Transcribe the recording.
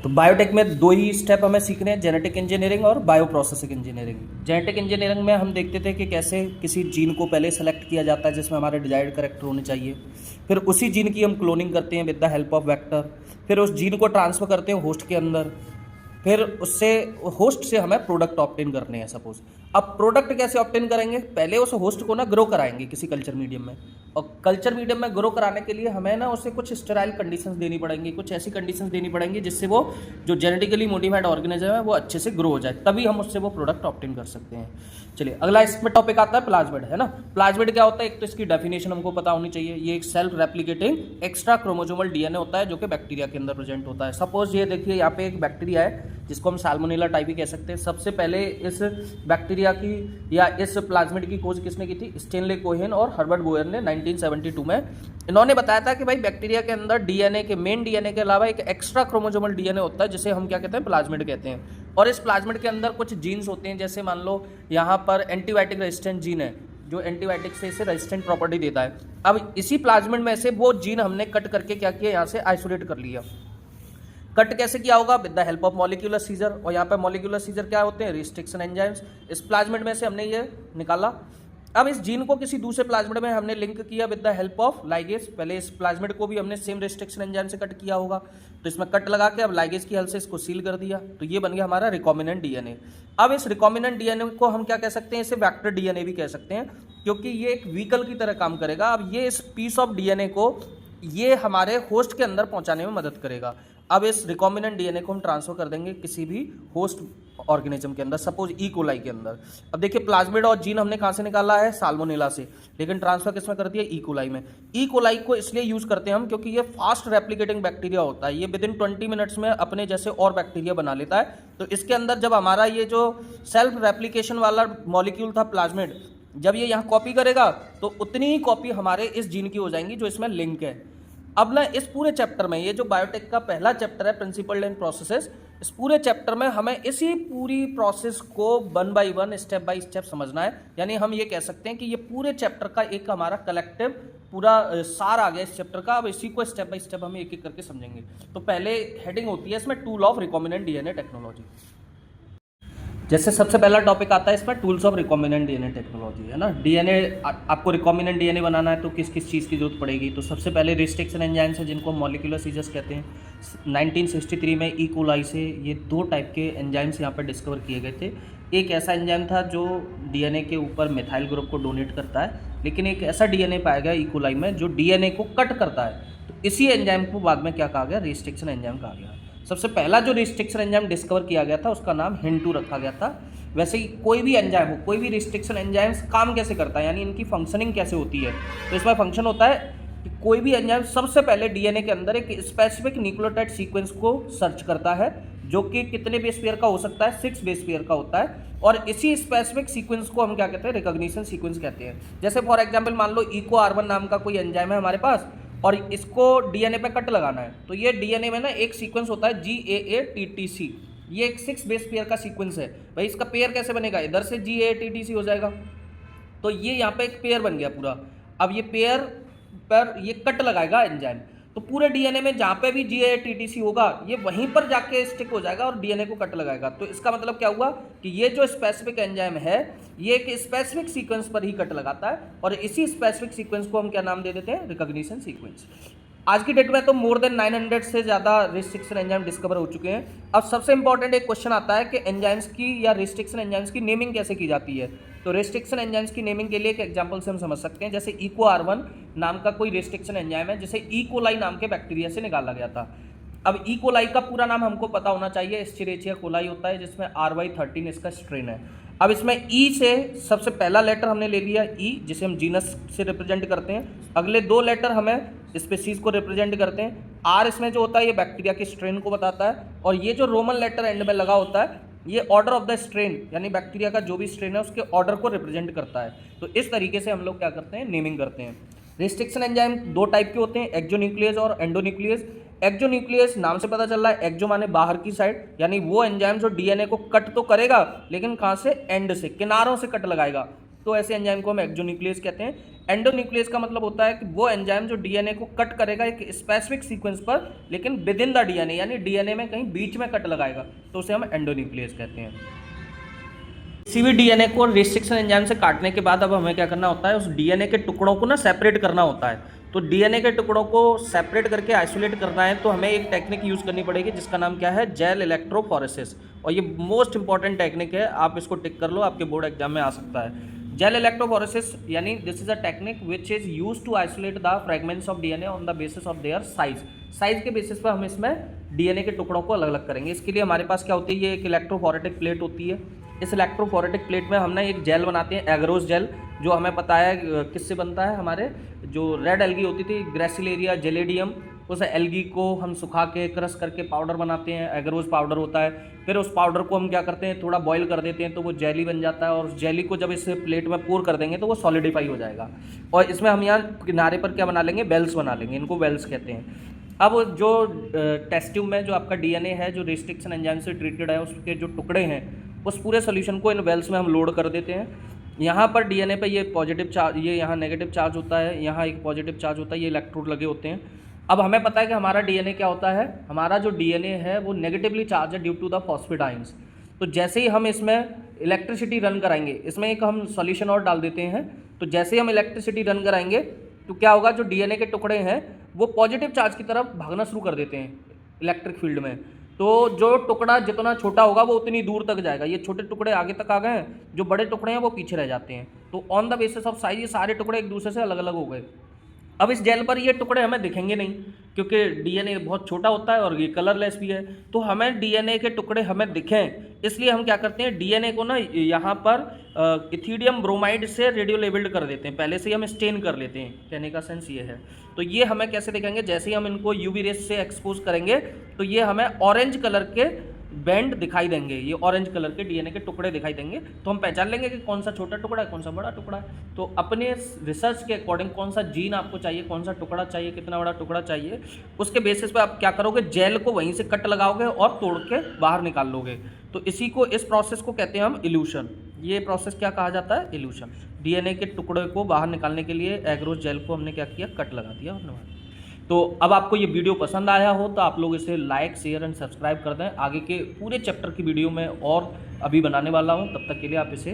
तो बायोटेक में दो ही स्टेप हमें सीखने हैं, जेनेटिक इंजीनियरिंग और bio processing engineering. Genetic engineering में हम देखते थे कि कैसे किसी जीन को पहले सेलेक्ट किया जाता है जिसमें हमारे डिजायर्ड करेक्टर होने चाहिए, फिर उसी जीन की हम क्लोनिंग करते हैं with the help of vector, फिर उस जीन को ट्रांसफर करते हैं होस्ट के अंदर, फिर उससे होस्ट से हमें प्रोडक्ट ऑप्टेन करने हैं सपोज। अब प्रोडक्ट कैसे ऑप्टेन करेंगे, पहले उस होस्ट को ना ग्रो कराएंगे किसी कल्चर मीडियम में, और कल्चर मीडियम में ग्रो कराने के लिए हमें ना उसे कुछ स्टेराइल कंडीशंस देनी पड़ेंगी, कुछ ऐसी कंडीशंस देनी पड़ेंगी जिससे वो जो जेनेटिकली मॉडिफाइड ऑर्गेनिज्म है वो अच्छे से ग्रो हो जाए, तभी हम उससे वो प्रोडक्ट ऑप्टेन कर सकते हैं। चलिए अगला इसमें टॉपिक आता है प्लाज्मिड, है ना। प्लाज्मिड क्या होता है, एक तो इसकी डेफिनेशन हमको पता होनी चाहिए। ये एक self replicating extra chromosomal DNA होता है जो कि बैक्टीरिया के अंदर प्रेजेंट होता है। सपोज ये देखिए यहाँ पे एक बैक्टीरिया है जिसको हम साल्मोनेला टाइफी कह सकते हैं। सबसे पहले इस बैक्टीरिया की या इस प्लाज्मिड की खोज किसने की थी, स्टेनले कोहेन और हर्बर्ट बोयर ने 1972 में। इन्होंने बताया था कि भाई बैक्टीरिया के अंदर डीएनए के मेन डीएनए के अलावा एक एक्स्ट्रा क्रोमोसोमल डीएनए होता है जिसे हम क्या कहते हैं, प्लाज्मिड कहते हैं। और इस प्लाज्मिड के अंदर कुछ जीन्स होते हैं, जैसे मान लो यहाँ पर एंटीबायोटिक रेजिस्टेंट जीन है जो एंटीबायोटिक से इसे रेजिस्टेंट प्रॉपर्टी देता है। अब इसी प्लाज्मिड में से वो जीन हमने कट करके क्या किया, यहाँ से आइसोलेट कर लिया। कट कैसे किया होगा, with the help of molecular scissor. और यहाँ पे मॉलिक्यूलर सीजर क्या होते हैं, रिस्ट्रिक्शन एंजाइम्स। इस प्लाज्मिड में से हमने ये निकाला। अब इस जीन को किसी दूसरे प्लाज्मिड में हमने लिंक किया with the help of ligase. पहले इस प्लाज्मिड को भी हमने सेम रिस्ट्रिक्शन एंजाइम से कट किया होगा, तो इसमें कट लगा के अब लाइगेज की हेल्प से इसको सील कर दिया, तो ये बन गया हमारा रिकॉम्बिनेंट डीएनए। अब इस रिकॉम्बिनेंट डीएनए को हम क्या कह सकते हैं, इसे वेक्टर डीएनए भी कह सकते हैं, क्योंकि ये एक व्हीकल की तरह काम करेगा। अब ये इस पीस ऑफ डीएनए को ये हमारे होस्ट के अंदर पहुंचाने में मदद करेगा। अब इस रिकॉम्बिनेंट डीएनए को हम ट्रांसफर कर देंगे किसी भी होस्ट ऑर्गेनिज्म के अंदर, सपोज ई कोलाई के अंदर। अब देखिए प्लाज्मिड और जीन हमने कहाँ से निकाला है, साल्मोनेला से, लेकिन ट्रांसफर किसमें कर दिया, ई कोलाई में। ई कोलाई को इसलिए यूज करते हैं हम क्योंकि ये फास्ट रेप्लिकेटिंग बैक्टीरिया होता है, ये विद इन 20 मिनट्स में अपने जैसे और बैक्टीरिया बना लेता है। तो इसके अंदर जब हमारा ये जो सेल्फ रेप्लिकेशन वाला मॉलिक्यूल था प्लाज्मिड, जब ये यहाँ कॉपी करेगा तो उतनी ही कॉपी हमारे इस जीन की हो जाएंगी जो इसमें लिंक है। अब ना इस पूरे चैप्टर में, ये जो बायोटेक का पहला चैप्टर है प्रिंसिपल एंड प्रोसेसेस, इस पूरे चैप्टर में हमें इसी पूरी प्रोसेस को 1 बाय 1 स्टेप बाय स्टेप समझना है। यानी हम ये कह सकते हैं कि ये पूरे चैप्टर का एक हमारा कलेक्टिव पूरा सार आ गया इस चैप्टर का। अब इसी को स्टेप बाय स्टेप हम एक एक करके समझेंगे। तो पहले हेडिंग होती है इसमें tool of recombinant DNA technology. जैसे सबसे पहला टॉपिक आता है इसमें tools of recombinant DNA technology, है ना। डीएनए आपको रिकॉम्बिनेंट डीएनए बनाना है तो किस किस चीज़ की जरूरत पड़ेगी, तो सबसे पहले रिस्ट्रिक्शन एंजाइम्स हैं जिनको मॉलिक्यूलर सीजर्स कहते हैं। 1963 में ई कोलाई से ये 2 टाइप के एंजाइम्स यहाँ पर डिस्कवर किए गए थे। एक ऐसा एंजाइम था जो डीएनए के ऊपर मिथाइल ग्रुप को डोनेट करता है, लेकिन एक ऐसा डीएनए पाया गया ई कोलाई में जो डीएनए को कट करता है। तो इसी एंजाइम को बाद में क्या कहा गया, रिस्ट्रिक्शन एंजाइम कहा गया। सबसे पहला जो रिस्ट्रिक्शन एंजाइम डिस्कवर किया गया था उसका नाम हिंटू रखा गया था। वैसे ही कोई भी एंजाइम हो, कोई भी रिस्ट्रिक्शन एंजाइम्स काम कैसे करता है, यानी इनकी फंक्शनिंग कैसे होती है, तो इसमें फंक्शन होता है कि कोई भी एंजाइम सबसे पहले डीएनए के अंदर एक स्पेसिफिक न्यूक्लियोटाइड सीक्वेंस को सर्च करता है जो कि कितने बेस पेयर का हो सकता है, 6 बेस पेयर का होता है। और इसी स्पेसिफिक सीक्वेंस को हम क्या कहते हैं, रिकॉग्निशन सीक्वेंस कहते हैं। जैसे फॉर एग्जांपल मान लो इको R1 नाम का कोई एंजाइम है हमारे पास और इसको डीएनए पे कट लगाना है, तो ये डीएनए में ना एक सीक्वेंस होता है GAATTC, ये एक 6 बेस पेयर का सीक्वेंस है। भाई इसका पेयर कैसे बनेगा, इधर से GAATTC हो जाएगा, तो ये यहाँ पे एक पेयर बन गया पूरा। अब ये पेयर पर ये कट लगाएगा एंजाइम, तो पूरे डीएनए में जहाँ पे भी GAATTC होगा ये वहीं पर जाके स्टिक हो जाएगा और डीएनए को कट लगाएगा। तो इसका मतलब क्या हुआ कि ये जो स्पेसिफिक एंजाइम है ये एक स्पेसिफिक सीक्वेंस पर ही कट लगाता है, और इसी स्पेसिफिक सीक्वेंस को हम क्या नाम दे देते हैं, रिकॉग्निशन सीक्वेंस। आज की डेट में तो मोर देन 900 से ज़्यादा रिस्ट्रिक्शन एंजाइम डिस्कवर हो चुके हैं। अब सबसे इंपॉर्टेंट एक क्वेश्चन आता है कि एंजाइम्स की या रिस्ट्रिक्शन एंजाइम्स की नेमिंग कैसे की जाती है। तो रिस्ट्रिक्शन एंजाइम्स की नेमिंग के लिए एक एग्जांपल से हम समझ सकते हैं। जैसे इको R1 नाम का कोई रिस्ट्रिक्शन एंजाइम है जिसे ई कोलाई नाम के बैक्टीरिया से निकाला गया था। अब ई कोलाई का पूरा नाम हमको पता होना चाहिए, एस्चेरिचिया कोलाई होता है, जिसमें RY13 इसका स्ट्रेन है। अब इसमें ई से सबसे पहला लेटर हमने ले लिया ई, जिसे हम जीनस से रिप्रेजेंट करते हैं। अगले 2 लेटर हमें स्पीसीज को रिप्रेजेंट करते हैं। आर इसमें जो होता है ये बैक्टीरिया के स्ट्रेन को बताता है, और ये जो रोमन लेटर एंड में लगा होता है ये ऑर्डर ऑफ द स्ट्रेन, यानी बैक्टीरिया का जो भी स्ट्रेन है उसके ऑर्डर को रिप्रेजेंट करता है। तो इस तरीके से हम लोग क्या करते हैं, नेमिंग करते हैं। रिस्ट्रिक्शन एंजाइम 2 टाइप के होते हैं, एक्जोन्यूक्लियस और एंडोन्यूक्लियस। एक्जोन्यूक्लियस नाम से पता चल रहा है, एक्जो माने बाहर की साइड, यानी वो एंजाइम जो डीएनए को कट तो करेगा लेकिन कहाँ से, एंड से, किनारों से कट लगाएगा, तो ऐसे एंजाइम को हम एक्जोन्यूक्लियस कहते हैं। एंडोन्यूक्लियस का मतलब होता है कि वो एंजाइम जो डीएनए को कट करेगा एक स्पेसिफिक सीक्वेंस पर, लेकिन विद इन द डीएनए, यानी डीएनए में कहीं बीच में कट लगाएगा, तो उसे हम एंडोन्यूक्लियस कहते हैं। किसी भी डीएनए को रिस्ट्रिक्शन एंजाइम से काटने के बाद अब हमें क्या करना होता है, उस डीएनए के टुकड़ों को ना सेपरेट करना होता है। तो डीएनए के टुकड़ों को सेपरेट करके आइसोलेट करना है तो हमें एक टेक्निक यूज़ करनी पड़ेगी जिसका नाम क्या है, जेल इलेक्ट्रोफोरेसिस। और ये मोस्ट इंपॉर्टेंट टेक्निक है, आप इसको टिक कर लो, आपके बोर्ड एग्जाम में आ सकता है। जेल इलेक्ट्रोफोरेसिस यानी this is a technique which is use to isolate the fragments of DNA on the basis of their size. Size के बेसिस पर हम इसमें डीएनए के टुकड़ों को अलग अलग करेंगे। इसके लिए हमारे पास क्या होती है, ये एक इलेक्ट्रोफोरेटिक प्लेट होती है। इस इलेक्ट्रोफोरेटिक प्लेट में हम ना एक जेल बनाते हैं, एगरोस जेल, जो हमें पता है किससे बनता है, हमारे जो रेड एल्गी होती थी ग्रेसिलेरिया जेलेडियम, उस एल्गी को हम सुखा के क्रश करके पाउडर बनाते हैं, एगरोस पाउडर होता है। फिर उस पाउडर को हम क्या करते हैं, थोड़ा बॉईल कर देते हैं तो वो जेली बन जाता है, और उस जेली को जब इस प्लेट में पोर कर देंगे तो वो सॉलिडिफाई हो जाएगा। और इसमें हम यहाँ किनारे पर क्या बना लेंगे, वेल्स बना लेंगे, इनको वेल्स कहते हैं। अब जो टेस्ट ट्यूब में जो आपका डीएनए है जो रिस्ट्रिक्शन एंजाइम से ट्रीटेड है, उसके जो टुकड़े हैं उस पूरे सोल्यूशन को इन वेल्स में हम लोड कर देते हैं। यहाँ पर डीएनए पे ये पॉजिटिव चार्ज, ये यहाँ नेगेटिव चार्ज होता है, यहाँ एक पॉजिटिव चार्ज होता है, ये इलेक्ट्रोड लगे होते हैं। अब हमें पता है कि हमारा डीएनए क्या होता है, हमारा जो डीएनए है वो नेगेटिवली चार्ज है ड्यू टू द फॉस्फेटाइंस। तो जैसे ही हम इसमें इलेक्ट्रिसिटी रन कराएंगे, इसमें एक हम सॉल्यूशन और डाल देते हैं, तो जैसे ही हम इलेक्ट्रिसिटी रन कराएंगे तो क्या होगा, जो डीएनए के टुकड़े हैं वो पॉजिटिव चार्ज की तरफ भागना शुरू कर देते हैं इलेक्ट्रिक फील्ड में। तो जो टुकड़ा जितना छोटा होगा वो उतनी दूर तक जाएगा, ये छोटे टुकड़े आगे तक आ गए हैं, जो बड़े टुकड़े हैं वो पीछे रह जाते हैं। तो on the basis of size ये सारे टुकड़े एक दूसरे से अलग अलग हो गए। अब इस जेल पर ये टुकड़े हमें दिखेंगे नहीं क्योंकि डीएनए बहुत छोटा होता है और ये कलरलेस भी है। तो हमें डीएनए के टुकड़े हमें दिखें, इसलिए हम क्या करते हैं, डीएनए को ना यहाँ पर इथीडियम ब्रोमाइड से रेडियो लेबल्ड कर देते हैं, पहले से ही हम स्टेन कर लेते हैं, कहने का सेंस ये है। तो ये हमें कैसे दिखेंगे, जैसे ही हम इनको यूवी रेस से एक्सपोज करेंगे तो ये हमें ऑरेंज कलर के बैंड दिखाई देंगे, ये ऑरेंज कलर के डीएनए के टुकड़े दिखाई देंगे। तो हम पहचान लेंगे कि कौन सा छोटा टुकड़ा है, कौन सा बड़ा टुकड़ा है। तो अपने रिसर्च के अकॉर्डिंग कौन सा जीन आपको चाहिए, कौन सा टुकड़ा चाहिए, कितना बड़ा टुकड़ा चाहिए, उसके बेसिस पे आप क्या करोगे, जेल को वहीं से कट लगाओगे और तोड़ के बाहर निकाल लोगे। तो इसी को, इस प्रोसेस को कहते हैं हम इल्यूशन। ये प्रोसेस क्या कहा जाता है, इल्यूशन। डीएनए के टुकड़े को बाहर निकालने के लिए एग्रोस जेल को हमने क्या किया, कट लगा दिया और तो अब आपको ये वीडियो पसंद आया हो तो आप लोग इसे लाइक, शेयर एंड सब्सक्राइब कर दें। आगे के पूरे चैप्टर की वीडियो में और अभी बनाने वाला हूँ, तब तक के लिए आप इसे